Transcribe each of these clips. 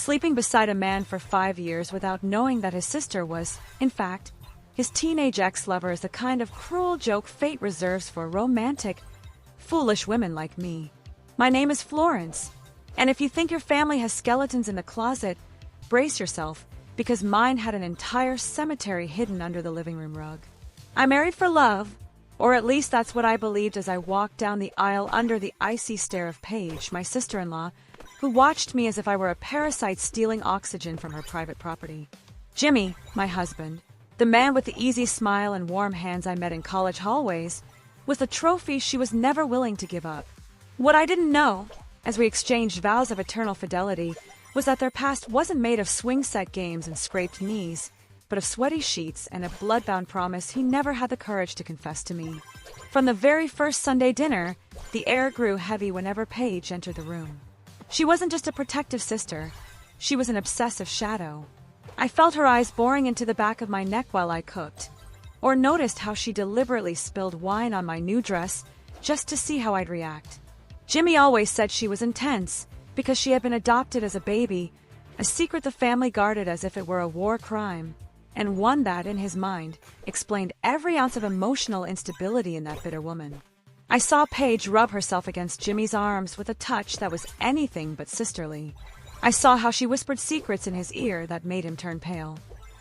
sleeping beside a man for 5 years without knowing that his sister was, in fact, his teenage ex-lover is the kind of cruel joke fate reserves for romantic, foolish women like me. My name is Florence, and if you think your family has skeletons in the closet, brace yourself, because mine had an entire cemetery hidden under the living room rug. I married for love, or at least that's what I believed as I walked down the aisle under the icy stare of Paige, my sister-in-law, who watched me as if I were a parasite stealing oxygen from her private property. Jimmy, my husband, the man with the easy smile and warm hands I met in college hallways, was the trophy she was never willing to give up. What I didn't know, as we exchanged vows of eternal fidelity, was that their past wasn't made of swing set games and scraped knees, but of sweaty sheets and a blood-bound promise he never had the courage to confess to me. From the very first Sunday dinner, the air grew heavy whenever Paige entered the room. She wasn't just a protective sister, she was an obsessive shadow. I felt her eyes boring into the back of my neck while I cooked, or noticed how she deliberately spilled wine on my new dress just to see how I'd react. Jimmy always said she was intense because she had been adopted as a baby, a secret the family guarded as if it were a war crime, and one that, in his mind, explained every ounce of emotional instability in that bitter woman. I saw Paige rub herself against Jimmy's arms with a touch that was anything but sisterly. I saw how she whispered secrets in his ear that made him turn pale.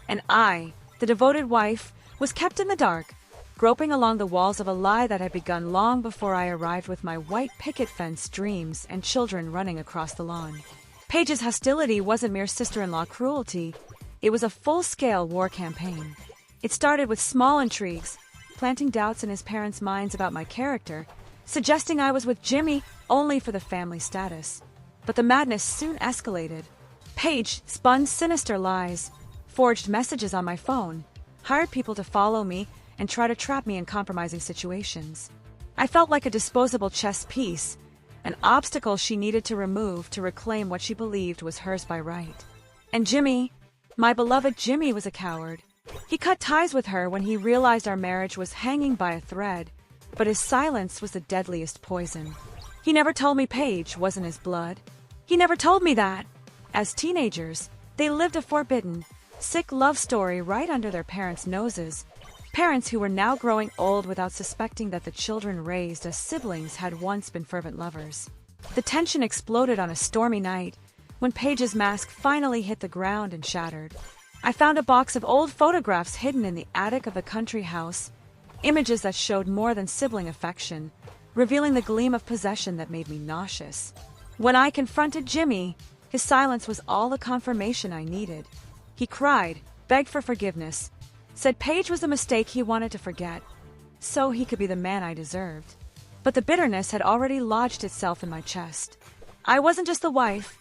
And I, the devoted wife, was kept in the dark, groping along the walls of a lie that had begun long before I arrived with my white picket fence dreams and children running across the lawn. Paige's hostility wasn't mere sister-in-law cruelty. It was a full-scale war campaign. It started with small intrigues, planting doubts in his parents' minds about my character, suggesting I was with Jimmy only for the family status. But the madness soon escalated. Paige spun sinister lies, forged messages on my phone, hired people to follow me, and try to trap me in compromising situations. I felt like a disposable chess piece, an obstacle she needed to remove to reclaim what she believed was hers by right. And Jimmy, my beloved Jimmy, was a coward. He cut ties with her when he realized our marriage was hanging by a thread, but his silence was the deadliest poison. He never told me Paige wasn't his blood. He never told me that. As teenagers, they lived a forbidden, sick love story right under their parents' noses, parents who were now growing old without suspecting that the children raised as siblings had once been fervent lovers. The tension exploded on a stormy night when Paige's mask finally hit the ground and shattered. I found a box of old photographs hidden in the attic of the country house, images that showed more than sibling affection, revealing the gleam of possession that made me nauseous. When I confronted Jimmy, his silence was all the confirmation I needed. He cried, begged for forgiveness, said Paige was a mistake he wanted to forget, so he could be the man I deserved. But the bitterness had already lodged itself in my chest. I wasn't just the wife.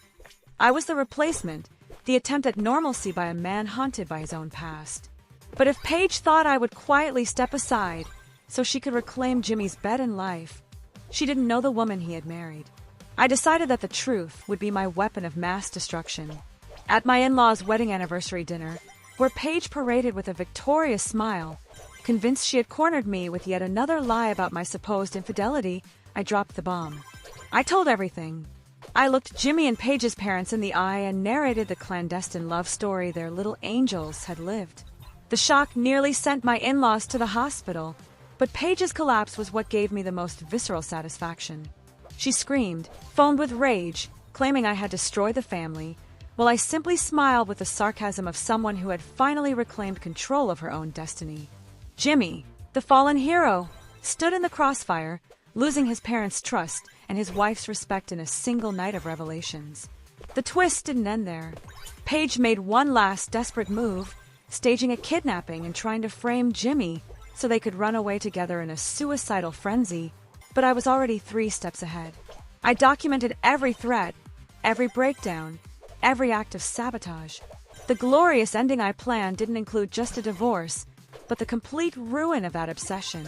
I was the replacement, the attempt at normalcy by a man haunted by his own past. But if Paige thought I would quietly step aside so she could reclaim Jimmy's bed and life, she didn't know the woman he had married. I decided that the truth would be my weapon of mass destruction. At my in-laws' wedding anniversary dinner, where Paige paraded with a victorious smile, convinced she had cornered me with yet another lie about my supposed infidelity, I dropped the bomb. I told everything. I looked Jimmy and Paige's parents in the eye and narrated the clandestine love story their little angels had lived. The shock nearly sent my in-laws to the hospital, but Paige's collapse was what gave me the most visceral satisfaction. She screamed, foamed with rage, claiming I had destroyed the family, while I simply smiled with the sarcasm of someone who had finally reclaimed control of her own destiny. Jimmy, the fallen hero, stood in the crossfire, losing his parents' trust and his wife's respect in a single night of revelations. The twist didn't end there. Paige made one last desperate move, staging a kidnapping and trying to frame Jimmy so they could run away together in a suicidal frenzy, but I was already 3 steps ahead. I documented every threat, every breakdown, every act of sabotage. The glorious ending I planned didn't include just a divorce, but the complete ruin of that obsession.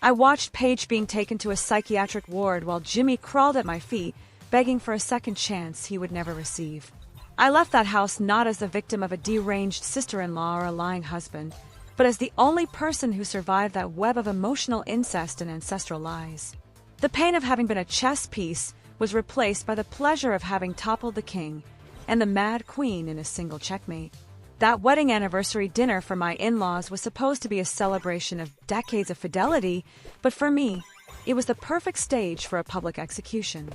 I watched Paige being taken to a psychiatric ward while Jimmy crawled at my feet, begging for a second chance he would never receive. I left that house not as the victim of a deranged sister-in-law or a lying husband, but as the only person who survived that web of emotional incest and ancestral lies. The pain of having been a chess piece was replaced by the pleasure of having toppled the king, and the Mad Queen in a single checkmate. That wedding anniversary dinner for my in-laws was supposed to be a celebration of decades of fidelity, but for me, it was the perfect stage for a public execution.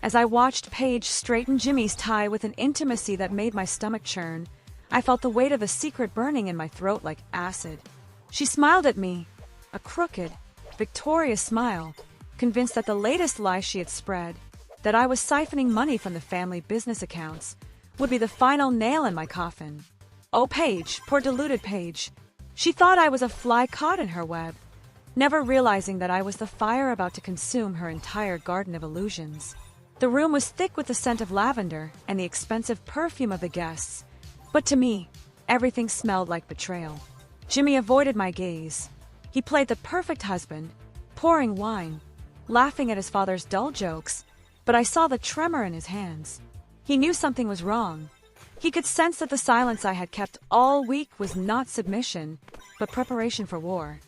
As I watched Paige straighten Jimmy's tie with an intimacy that made my stomach churn, I felt the weight of the secret burning in my throat like acid. She smiled at me, a crooked, victorious smile, convinced that the latest lie she had spread, that I was siphoning money from the family business accounts, would be the final nail in my coffin. Oh, Paige, poor deluded Paige. She thought I was a fly caught in her web, never realizing that I was the fire about to consume her entire garden of illusions. The room was thick with the scent of lavender and the expensive perfume of the guests, but to me, everything smelled like betrayal. Jimmy avoided my gaze. He played the perfect husband, pouring wine, laughing at his father's dull jokes, but I saw the tremor in his hands. He knew something was wrong. He could sense that the silence I had kept all week was not submission, but preparation for war.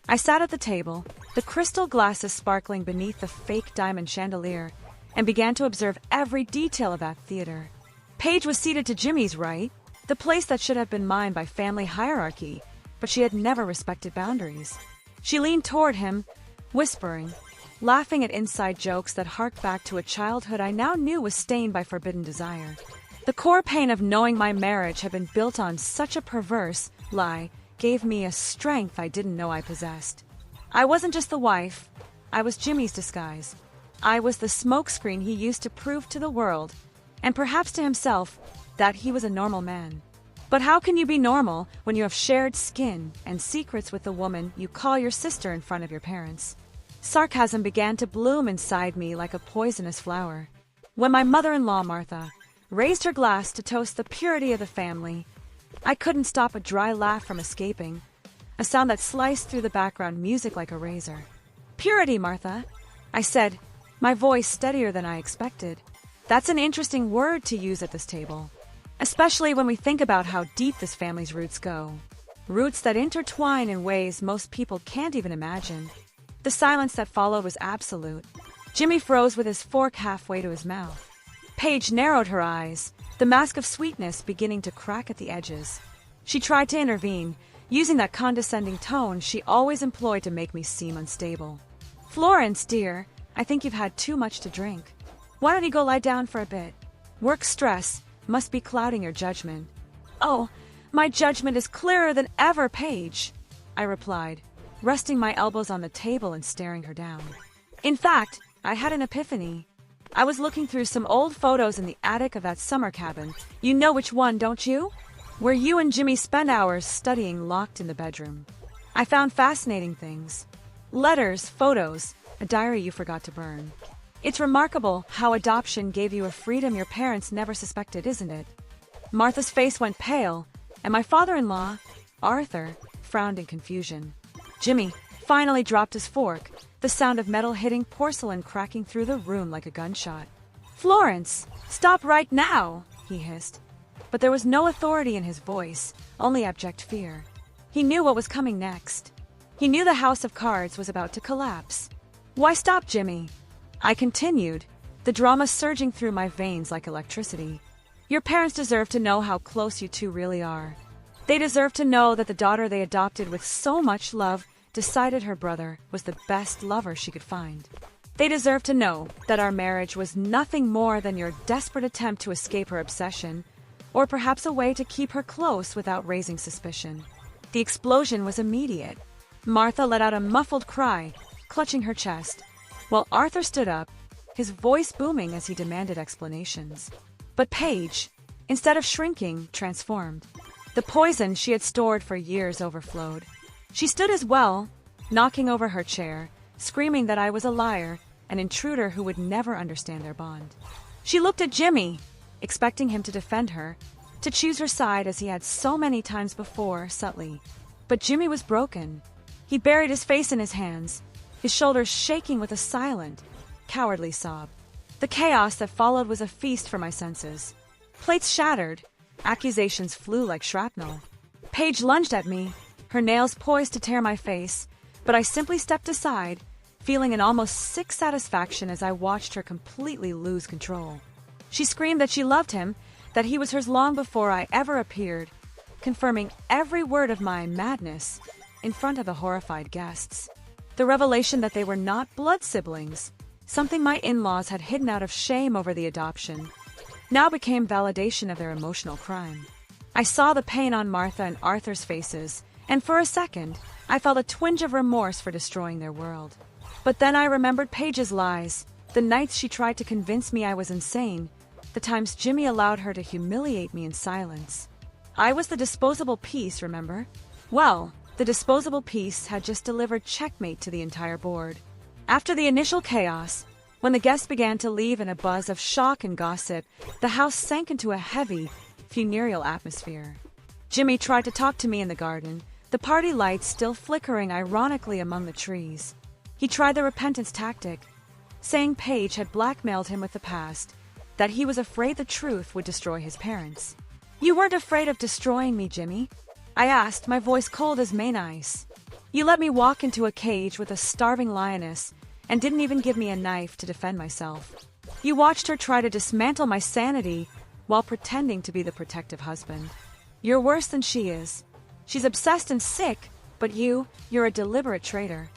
I sat at the table, the crystal glasses sparkling beneath the fake diamond chandelier, and began to observe every detail of that theater. Paige was seated to Jimmy's right, the place that should have been mine by family hierarchy, but she had never respected boundaries. She leaned toward him, whispering, laughing at inside jokes that harked back to a childhood I now knew was stained by forbidden desire. The core pain of knowing my marriage had been built on such a perverse lie gave me a strength I didn't know I possessed. I wasn't just the wife, I was Jimmy's disguise. I was the smokescreen he used to prove to the world, and perhaps to himself, that he was a normal man. But how can you be normal when you have shared skin and secrets with the woman you call your sister in front of your parents? Sarcasm began to bloom inside me like a poisonous flower. When my mother-in-law, Martha, raised her glass to toast the purity of the family, I couldn't stop a dry laugh from escaping, a sound that sliced through the background music like a razor. "Purity, Martha," I said, my voice steadier than I expected. That's an interesting word to use at this table, especially when we think about how deep this family's roots go. Roots that intertwine in ways most people can't even imagine. The silence that followed was absolute. Jimmy froze with his fork halfway to his mouth. Paige narrowed her eyes, the mask of sweetness beginning to crack at the edges. She tried to intervene, using that condescending tone she always employed to make me seem unstable. "Florence, dear, I think you've had too much to drink. Why don't you go lie down for a bit? Work stress must be clouding your judgment." "Oh, my judgment is clearer than ever, Paige," I replied, resting my elbows on the table and staring her down. In fact, I had an epiphany. I was looking through some old photos in the attic of that summer cabin. You know which one, don't you? Where you and Jimmy spent hours studying locked in the bedroom. I found fascinating things. Letters, photos, a diary you forgot to burn. It's remarkable how adoption gave you a freedom your parents never suspected, isn't it? Martha's face went pale, and my father-in-law, Arthur, frowned in confusion. Jimmy finally dropped his fork, the sound of metal hitting porcelain cracking through the room like a gunshot. "Florence, stop right now," he hissed. But there was no authority in his voice, only abject fear. He knew what was coming next. He knew the house of cards was about to collapse. "Why stop, Jimmy?" I continued, the drama surging through my veins like electricity. "Your parents deserve to know how close you two really are. They deserve to know that the daughter they adopted with so much love decided her brother was the best lover she could find. They deserve to know that our marriage was nothing more than your desperate attempt to escape her obsession, or perhaps a way to keep her close without raising suspicion." The explosion was immediate. Martha let out a muffled cry, clutching her chest, while Arthur stood up, his voice booming as he demanded explanations. But Paige, instead of shrinking, transformed. The poison she had stored for years overflowed. She stood as well, knocking over her chair, screaming that I was a liar, an intruder who would never understand their bond. She looked at Jimmy, expecting him to defend her, to choose her side as he had so many times before, subtly. But Jimmy was broken. He buried his face in his hands, his shoulders shaking with a silent, cowardly sob. The chaos that followed was a feast for my senses. Plates shattered, accusations flew like shrapnel. Paige lunged at me, her nails poised to tear my face, but I simply stepped aside, feeling an almost sick satisfaction as I watched her completely lose control. She screamed that she loved him, that he was hers long before I ever appeared, confirming every word of my madness in front of the horrified guests. The revelation that they were not blood siblings, something my in-laws had hidden out of shame over the adoption, now became validation of their emotional crime. I saw the pain on Martha and Arthur's faces, and for a second, I felt a twinge of remorse for destroying their world. But then I remembered Paige's lies, the nights she tried to convince me I was insane, the times Jimmy allowed her to humiliate me in silence. I was the disposable piece, remember? Well, the disposable piece had just delivered checkmate to the entire board. After the initial chaos, when the guests began to leave in a buzz of shock and gossip, the house sank into a heavy, funereal atmosphere. Jimmy tried to talk to me in the garden, the party lights still flickering ironically among the trees. He tried the repentance tactic, saying Paige had blackmailed him with the past, that he was afraid the truth would destroy his parents. "You weren't afraid of destroying me, Jimmy?" I asked, my voice cold as Maine ice. "You let me walk into a cage with a starving lioness and didn't even give me a knife to defend myself. You watched her try to dismantle my sanity while pretending to be the protective husband. You're worse than she is. She's obsessed and sick, but you're a deliberate traitor."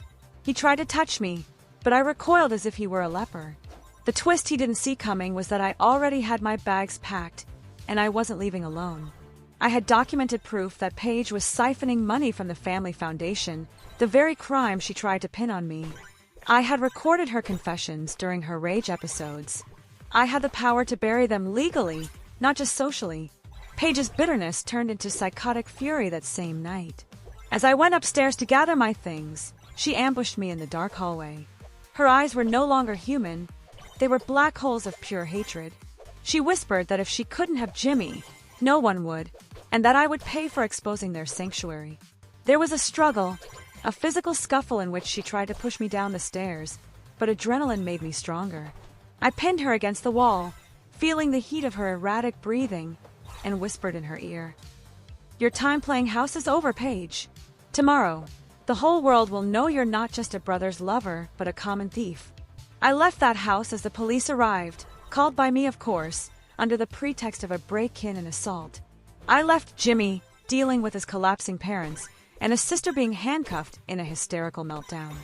He tried to touch me, but I recoiled as if he were a leper. The twist he didn't see coming was that I already had my bags packed, and I wasn't leaving alone. I had documented proof that Paige was siphoning money from the family foundation, the very crime she tried to pin on me. I had recorded her confessions during her rage episodes. I had the power to bury them legally, not just socially. Paige's bitterness turned into psychotic fury that same night. As I went upstairs to gather my things, she ambushed me in the dark hallway. Her eyes were no longer human. They were black holes of pure hatred. She whispered that if she couldn't have Jimmy, no one would, and that I would pay for exposing their sanctuary. There was a struggle, a physical scuffle in which she tried to push me down the stairs, but adrenaline made me stronger. I pinned her against the wall, feeling the heat of her erratic breathing, and whispered in her ear, "Your time playing house is over, Paige. Tomorrow, the whole world will know you're not just a brother's lover, but a common thief." I left that house as the police arrived, called by me of course, under the pretext of a break-in and assault. I left Jimmy dealing with his collapsing parents, and his sister being handcuffed in a hysterical meltdown.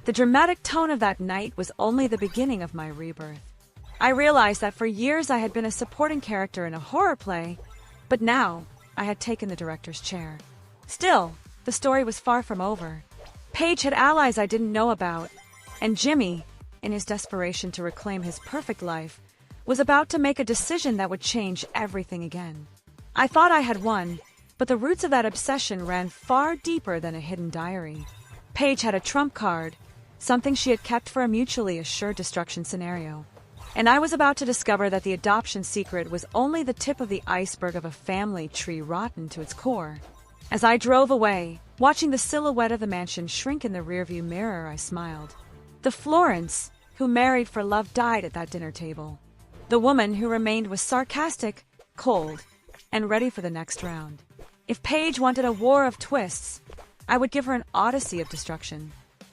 The dramatic tone of that night was only the beginning of my rebirth. I realized that for years I had been a supporting character in a horror play, but now I had taken the director's chair. Still, the story was far from over. Paige had allies I didn't know about, and Jimmy, in his desperation to reclaim his perfect life, was about to make a decision that would change everything again. I thought I had won, but the roots of that obsession ran far deeper than a hidden diary. Paige had a trump card, something she had kept for a mutually assured destruction scenario. And I was about to discover that the adoption secret was only the tip of the iceberg of a family tree rotten to its core. As I drove away, watching the silhouette of the mansion shrink in the rearview mirror, I smiled. The Florence, who married for love, died at that dinner table. The woman who remained was sarcastic, cold, and ready for the next round. If Paige wanted a war of twists, I would give her an odyssey of destruction.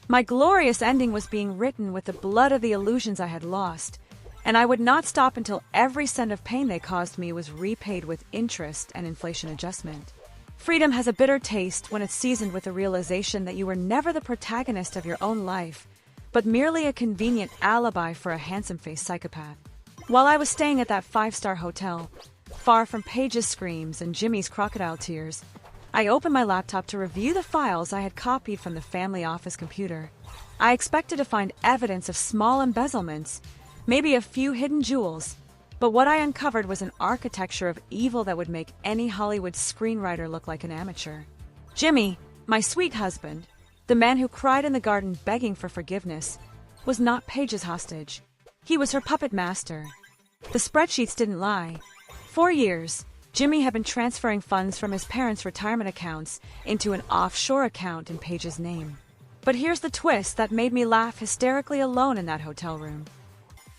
My glorious ending was being written with the blood of the illusions I had lost, and I would not stop until every cent of pain they caused me was repaid with interest and inflation adjustment. Freedom has a bitter taste when it's seasoned with the realization that you were never the protagonist of your own life, but merely a convenient alibi for a handsome-faced psychopath. While I was staying at that five-star hotel, far from Paige's screams and Jimmy's crocodile tears, I opened my laptop to review the files I had copied from the family office computer. I expected to find evidence of small embezzlements, maybe a few hidden jewels, but what I uncovered was an architecture of evil that would make any Hollywood screenwriter look like an amateur. Jimmy, my sweet husband, the man who cried in the garden begging for forgiveness, was not Paige's hostage. He was her puppet master. The spreadsheets didn't lie. For years, Jimmy had been transferring funds from his parents' retirement accounts into an offshore account in Paige's name. But here's the twist that made me laugh hysterically alone in that hotel room.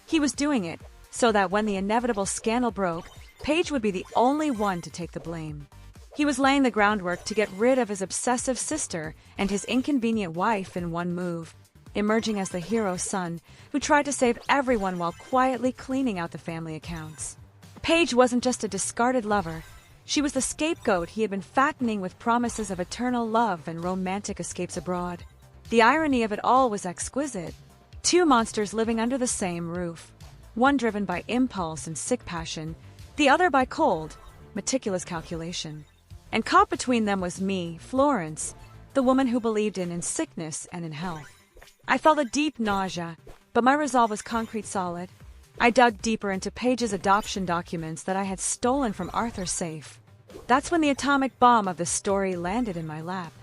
He was doing it so that when the inevitable scandal broke, Paige would be the only one to take the blame. He was laying the groundwork to get rid of his obsessive sister and his inconvenient wife in one move, emerging as the hero son who tried to save everyone while quietly cleaning out the family accounts. Paige wasn't just a discarded lover. She was the scapegoat he had been fattening with promises of eternal love and romantic escapes abroad. The irony of it all was exquisite. Two monsters living under the same roof. One driven by impulse and sick passion, the other by cold, meticulous calculation. And caught between them was me, Florence, the woman who believed in sickness and in health. I felt a deep nausea, but my resolve was concrete solid. I dug deeper into Paige's adoption documents that I had stolen from Arthur's safe. That's when the atomic bomb of the story landed in my lap.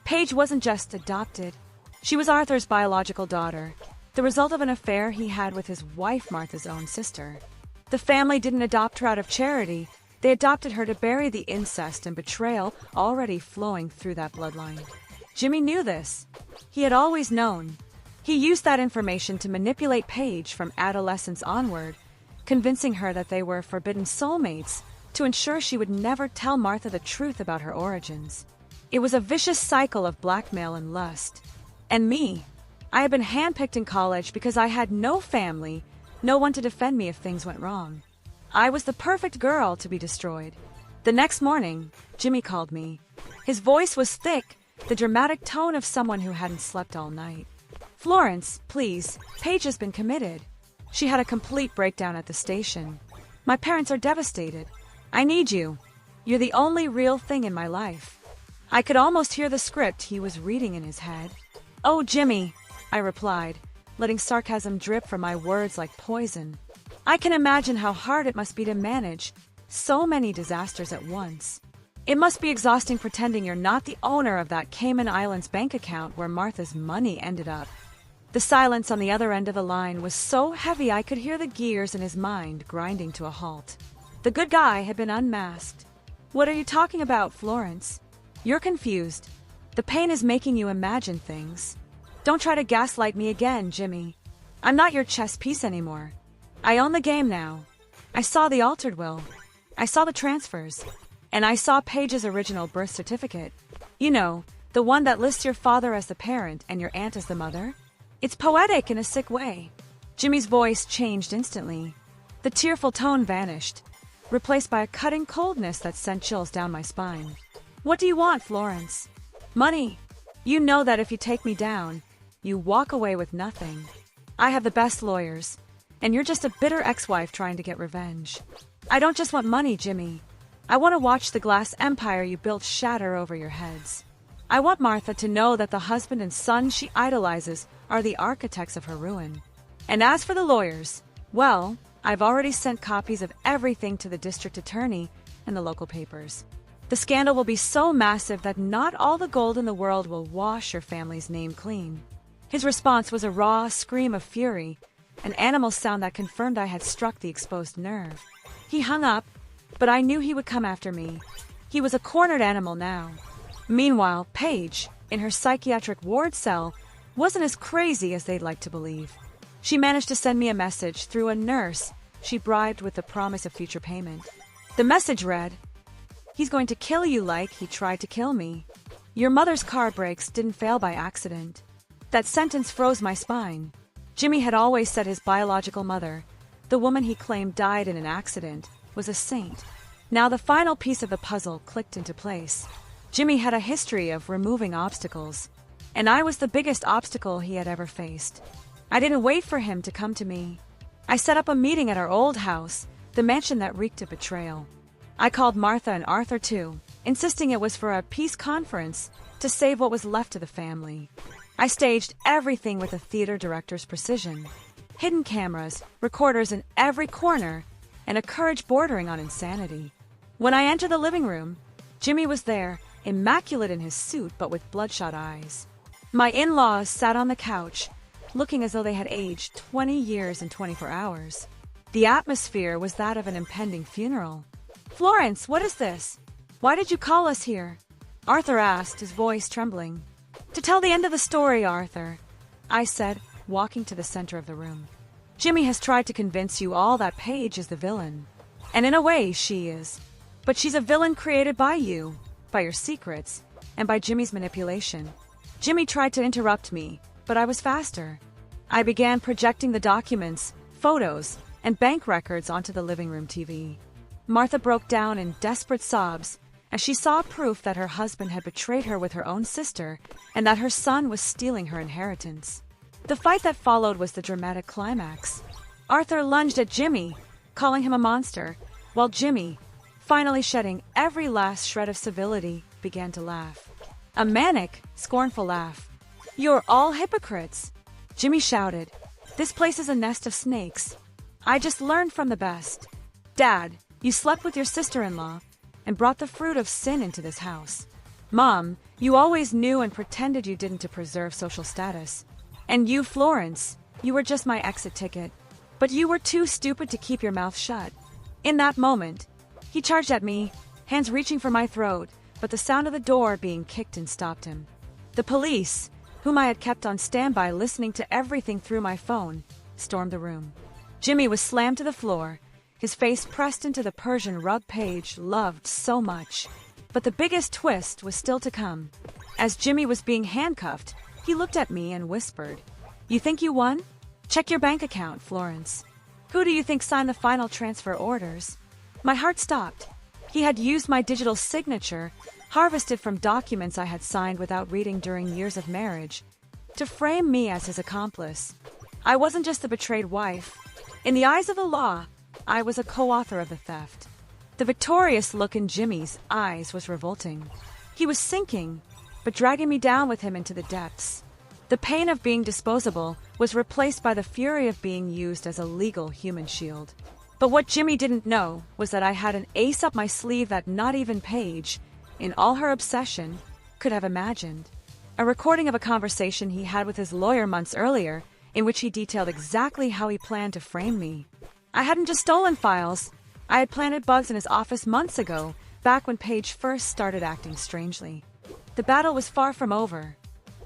Paige wasn't just adopted. She was Arthur's biological daughter, the result of an affair he had with his wife Martha's own sister. The family didn't adopt her out of charity. They adopted her to bury the incest and betrayal already flowing through that bloodline. Jimmy knew this. He had always known. He used that information to manipulate Paige from adolescence onward, convincing her that they were forbidden soulmates to ensure she would never tell Martha the truth about her origins. It was a vicious cycle of blackmail and lust. And me. I had been handpicked in college because I had no family, no one to defend me if things went wrong. I was the perfect girl to be destroyed. The next morning, Jimmy called me. His voice was thick, the dramatic tone of someone who hadn't slept all night. "Florence, please, Paige has been committed. She had a complete breakdown at the station. My parents are devastated. I need you. You're the only real thing in my life." I could almost hear the script he was reading in his head. "Oh, Jimmy," I replied, letting sarcasm drip from my words like poison. I can imagine how hard it must be to manage so many disasters at once. It must be exhausting pretending you're not the owner of that Cayman Islands bank account where Martha's money ended up. The silence on the other end of the line was so heavy I could hear the gears in his mind grinding to a halt. The good guy had been unmasked. "What are you talking about, Florence? You're confused. The pain is making you imagine things. Don't try to gaslight me again, Jimmy. I'm not your chess piece anymore. I own the game now. I saw the altered will. I saw the transfers. And I saw Paige's original birth certificate. You know, the one that lists your father as the parent and your aunt as the mother. It's poetic in a sick way." Jimmy's voice changed instantly. The tearful tone vanished, replaced by a cutting coldness that sent chills down my spine. "What do you want, Florence?" "Money. You know that if you take me down, you walk away with nothing. I have the best lawyers, and you're just a bitter ex-wife trying to get revenge. I don't just want money, Jimmy. I want to watch the glass empire you built shatter over your heads. I want Martha to know that the husband and son she idolizes are the architects of her ruin. And as for the lawyers, well, I've already sent copies of everything to the district attorney and the local papers. The scandal will be so massive that not all the gold in the world will wash your family's name clean." His response was a raw scream of fury, an animal sound that confirmed I had struck the exposed nerve. He hung up, but I knew he would come after me. He was a cornered animal now. Meanwhile, Paige, in her psychiatric ward cell, wasn't as crazy as they'd like to believe. She managed to send me a message through a nurse she bribed with the promise of future payment. The message read, "He's going to kill you like he tried to kill me. Your mother's car brakes didn't fail by accident." That sentence froze my spine. Jimmy had always said his biological mother, the woman he claimed died in an accident, was a saint. Now the final piece of the puzzle clicked into place. Jimmy had a history of removing obstacles, and I was the biggest obstacle he had ever faced. I didn't wait for him to come to me. I set up a meeting at our old house, the mansion that reeked of betrayal. I called Martha and Arthur too, insisting it was for a peace conference to save what was left of the family. I staged everything with a theater director's precision. Hidden cameras, recorders in every corner, and a courage bordering on insanity. When I entered the living room, Jimmy was there, immaculate in his suit but with bloodshot eyes. My in-laws sat on the couch, looking as though they had aged 20 years in 24 hours. The atmosphere was that of an impending funeral. "Florence, what is this? Why did you call us here?" Arthur asked, his voice trembling. "To tell the end of the story, Arthur," I said, walking to the center of the room. "Jimmy has tried to convince you all that Paige is the villain. And in a way, she is. But she's a villain created by you, by your secrets, and by Jimmy's manipulation. Jimmy tried to interrupt me, but I was faster. I began projecting the documents, photos, and bank records onto the living room TV. Martha broke down in desperate sobs as she saw proof that her husband had betrayed her with her own sister and that her son was stealing her inheritance. The fight that followed was the dramatic climax. Arthur lunged at Jimmy, calling him a monster, while Jimmy, finally shedding every last shred of civility, began to laugh. A manic, scornful laugh. "You're all hypocrites," Jimmy shouted. "This place is a nest of snakes. I just learned from the best. Dad, you slept with your sister-in-law and brought the fruit of sin into this house. Mom, you always knew and pretended you didn't to preserve social status. And you, Florence, you were just my exit ticket. But you were too stupid to keep your mouth shut." In that moment, he charged at me, hands reaching for my throat, but the sound of the door being kicked in stopped him. The police, whom I had kept on standby listening to everything through my phone, stormed the room. Jimmy was slammed to the floor, his face pressed into the Persian rug Paige loved so much. But the biggest twist was still to come. As Jimmy was being handcuffed, he looked at me and whispered, "You think you won? Check your bank account, Florence. Who do you think signed the final transfer orders?" My heart stopped. He had used my digital signature, harvested from documents I had signed without reading during years of marriage, to frame me as his accomplice. I wasn't just the betrayed wife. In the eyes of the law, I was a co-author of the theft. The victorious look in Jimmy's eyes was revolting. He was sinking, but dragging me down with him into the depths. The pain of being disposable was replaced by the fury of being used as a legal human shield. But what Jimmy didn't know was that I had an ace up my sleeve that not even Paige, in all her obsession, could have imagined. A recording of a conversation he had with his lawyer months earlier, in which he detailed exactly how he planned to frame me. I hadn't just stolen files. I had planted bugs in his office months ago, back when Paige first started acting strangely. The battle was far from over.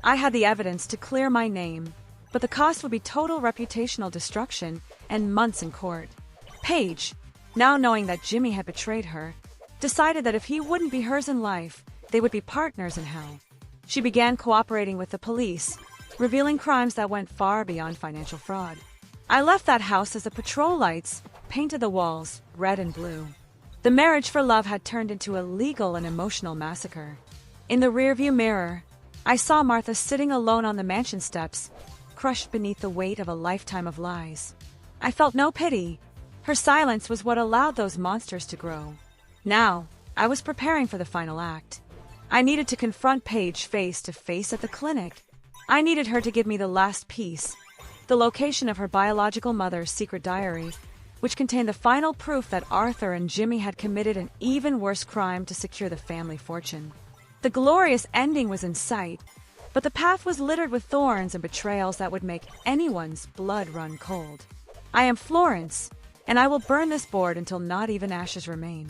I had the evidence to clear my name, but the cost would be total reputational destruction and months in court. Paige, now knowing that Jimmy had betrayed her, decided that if he wouldn't be hers in life, they would be partners in hell. She began cooperating with the police, revealing crimes that went far beyond financial fraud. I left that house as the patrol lights painted the walls red and blue. The marriage for love had turned into a legal and emotional massacre. In the rearview mirror, I saw Martha sitting alone on the mansion steps, crushed beneath the weight of a lifetime of lies. I felt no pity. Her silence was what allowed those monsters to grow. Now, I was preparing for the final act. I needed to confront Paige face to face at the clinic. I needed her to give me the last piece, the location of her biological mother's secret diary, which contained the final proof that Arthur and Jimmy had committed an even worse crime to secure the family fortune. The glorious ending was in sight, but the path was littered with thorns and betrayals that would make anyone's blood run cold. I am Florence, and I will burn this board until not even ashes remain.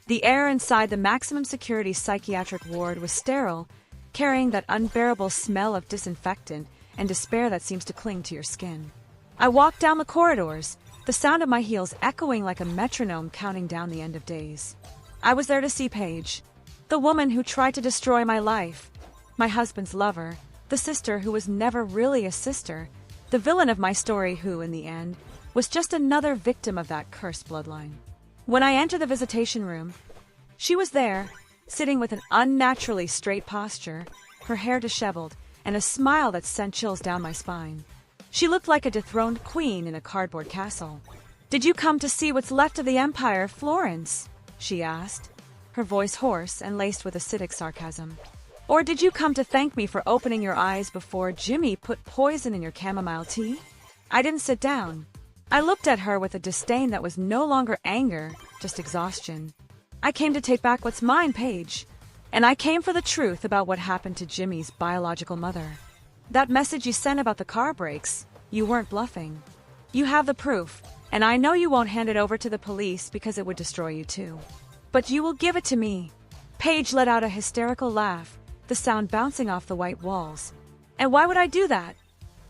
The air inside the maximum security psychiatric ward was sterile, carrying that unbearable smell of disinfectant and despair that seems to cling to your skin. I walked down the corridors, the sound of my heels echoing like a metronome counting down the end of days. I was there to see Paige, the woman who tried to destroy my life, my husband's lover, the sister who was never really a sister, the villain of my story who, in the end, was just another victim of that cursed bloodline. When I entered the visitation room, she was there, sitting with an unnaturally straight posture, her hair disheveled, and a smile that sent chills down my spine. She looked like a dethroned queen in a cardboard castle. "Did you come to see what's left of the empire, Florence?" she asked, her voice hoarse and laced with acidic sarcasm. "Or did you come to thank me for opening your eyes before Jimmy put poison in your chamomile tea?" I didn't sit down. I looked at her with a disdain that was no longer anger, just exhaustion. "I came to take back what's mine, Paige. And I came for the truth about what happened to Jimmy's biological mother. That message you sent about the car brakes, you weren't bluffing. You have the proof, and I know you won't hand it over to the police because it would destroy you too. But you will give it to me." Paige let out a hysterical laugh, the sound bouncing off the white walls. "And why would I do that?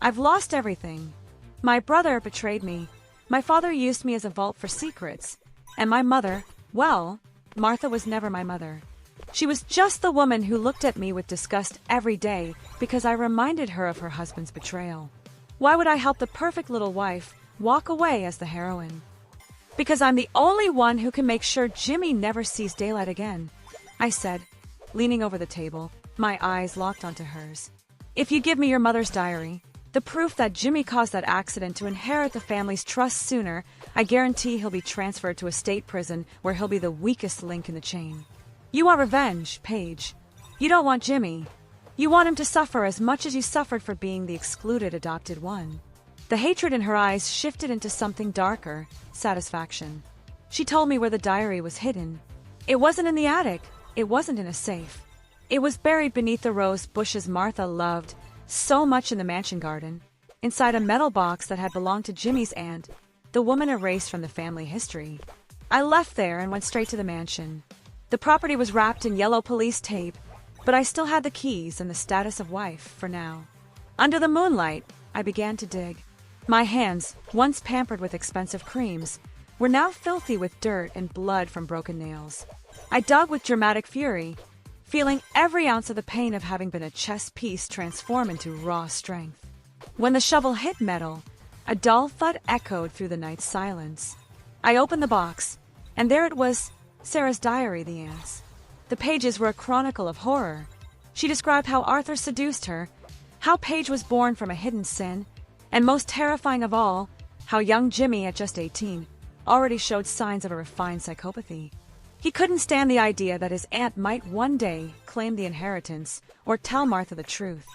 I've lost everything. My brother betrayed me. My father used me as a vault for secrets. And my mother, well, Martha was never my mother. She was just the woman who looked at me with disgust every day because I reminded her of her husband's betrayal. Why would I help the perfect little wife walk away as the heroine. Because I'm the only one who can make sure Jimmy never sees daylight again, I said, leaning over the table, my eyes locked onto hers. If you give me your mother's diary, the proof that Jimmy caused that accident to inherit the family's trust sooner, I guarantee he'll be transferred to a state prison where he'll be the weakest link in the chain. You want revenge, Paige. You don't want Jimmy. You want him to suffer as much as you suffered for being the excluded adopted one. The hatred in her eyes shifted into something darker, satisfaction. She told me where the diary was hidden. It wasn't in the attic. It wasn't in a safe. It was buried beneath the rose bushes Martha loved so much in the mansion garden, inside a metal box that had belonged to Jimmy's aunt, the woman erased from the family history. I left there and went straight to the mansion. The property was wrapped in yellow police tape, but I still had the keys and the status of wife for now. Under the moonlight, I began to dig. My hands, once pampered with expensive creams, were now filthy with dirt and blood from broken nails. I dug with dramatic fury, feeling every ounce of the pain of having been a chess piece transform into raw strength. When the shovel hit metal, a dull thud echoed through the night's silence. I opened the box, and there it was, Sarah's diary, the aunt's. The pages were a chronicle of horror. She described how Arthur seduced her, how Paige was born from a hidden sin, and most terrifying of all, how young Jimmy, at just 18, already showed signs of a refined psychopathy. He couldn't stand the idea that his aunt might one day claim the inheritance or tell Martha the truth.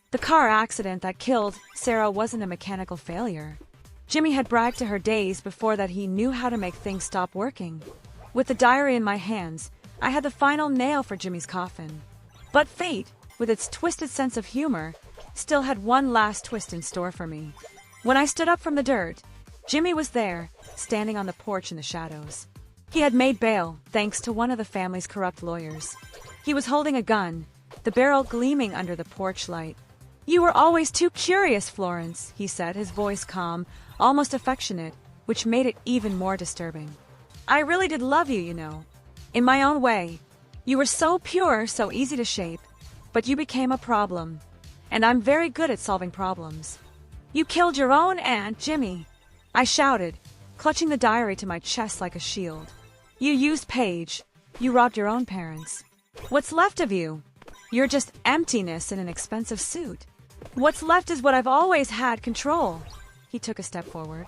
The car accident that killed Sarah wasn't a mechanical failure. Jimmy had bragged to her days before that he knew how to make things stop working. With the diary in my hands, I had the final nail for Jimmy's coffin. But fate, with its twisted sense of humor, still had one last twist in store for me. When I stood up from the dirt, Jimmy was there, standing on the porch in the shadows. He had made bail, thanks to one of the family's corrupt lawyers. He was holding a gun, the barrel gleaming under the porch light. "You were always too curious, Florence," he said, his voice calm, almost affectionate, which made it even more disturbing. "I really did love you, you know. In my own way. You were so pure, so easy to shape, but you became a problem. And I'm very good at solving problems. You killed your own aunt, Jimmy," I shouted, clutching the diary to my chest like a shield. "You used Paige. You robbed your own parents. What's left of you? You're just emptiness in an expensive suit. What's left is what I've always had control." He took a step forward.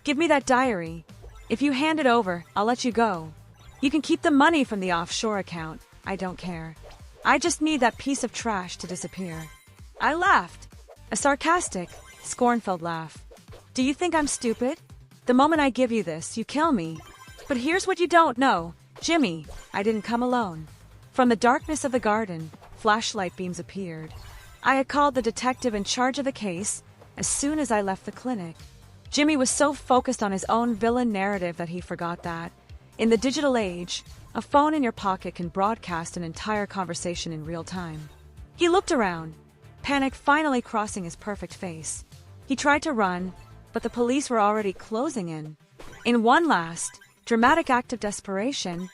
"Give me that diary. If you hand it over, I'll let you go. You can keep the money from the offshore account. I don't care. I just need that piece of trash to disappear." I laughed. A sarcastic, scorn-filled laugh. "Do you think I'm stupid? The moment I give you this, you kill me. But here's what you don't know. Jimmy, I didn't come alone." From the darkness of the garden, flashlight beams appeared. I had called the detective in charge of the case as soon as I left the clinic. Jimmy was so focused on his own villain narrative that he forgot that, in the digital age, a phone in your pocket can broadcast an entire conversation in real time. He looked around, panic finally crossing his perfect face. He tried to run, but the police were already closing in. In one last, dramatic act of desperation,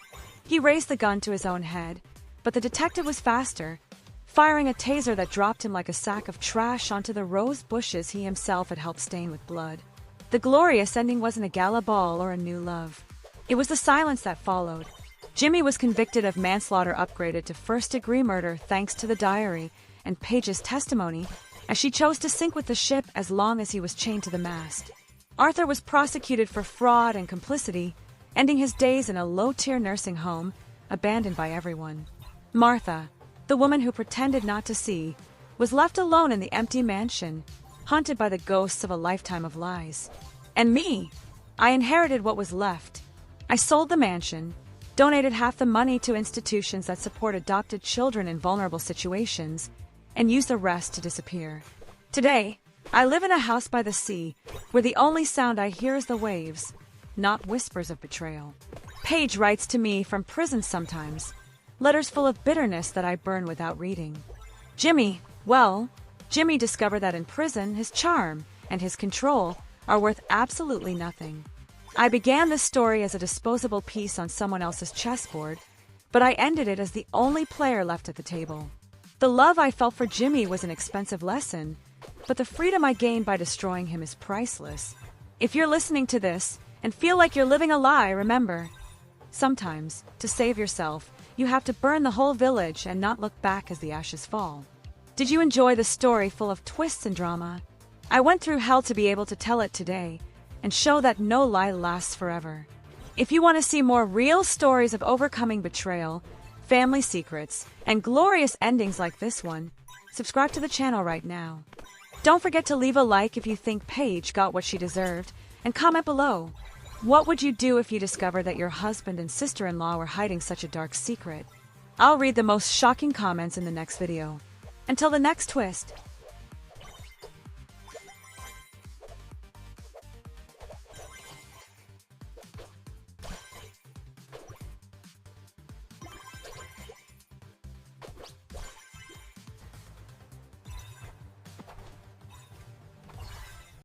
he raised the gun to his own head, but the detective was faster, firing a taser that dropped him like a sack of trash onto the rose bushes he himself had helped stain with blood. The glorious ending wasn't a gala ball or a new love. It was the silence that followed. Jimmy was convicted of manslaughter upgraded to first-degree murder thanks to the diary and Paige's testimony, as she chose to sink with the ship as long as he was chained to the mast. Arthur was prosecuted for fraud and complicity, ending his days in a low-tier nursing home, abandoned by everyone. Martha, the woman who pretended not to see, was left alone in the empty mansion, haunted by the ghosts of a lifetime of lies. And me, I inherited what was left. I sold the mansion, donated half the money to institutions that support adopted children in vulnerable situations, and used the rest to disappear. Today, I live in a house by the sea, where the only sound I hear is the waves, not whispers of betrayal. Paige writes to me from prison sometimes, letters full of bitterness that I burn without reading. Jimmy discovered that in prison, his charm and his control are worth absolutely nothing. I began this story as a disposable piece on someone else's chessboard, but I ended it as the only player left at the table. The love I felt for Jimmy was an expensive lesson, but the freedom I gained by destroying him is priceless. If you're listening to this and feel like you're living a lie, remember, sometimes, to save yourself, you have to burn the whole village and not look back as the ashes fall. Did you enjoy the story full of twists and drama? I went through hell to be able to tell it today and show that no lie lasts forever. If you want to see more real stories of overcoming betrayal, family secrets, and glorious endings like this one, subscribe to the channel right now. Don't forget to leave a like if you think Paige got what she deserved, and comment below. What would you do if you discovered that your husband and sister-in-law were hiding such a dark secret? I'll read the most shocking comments in the next video. Until the next twist.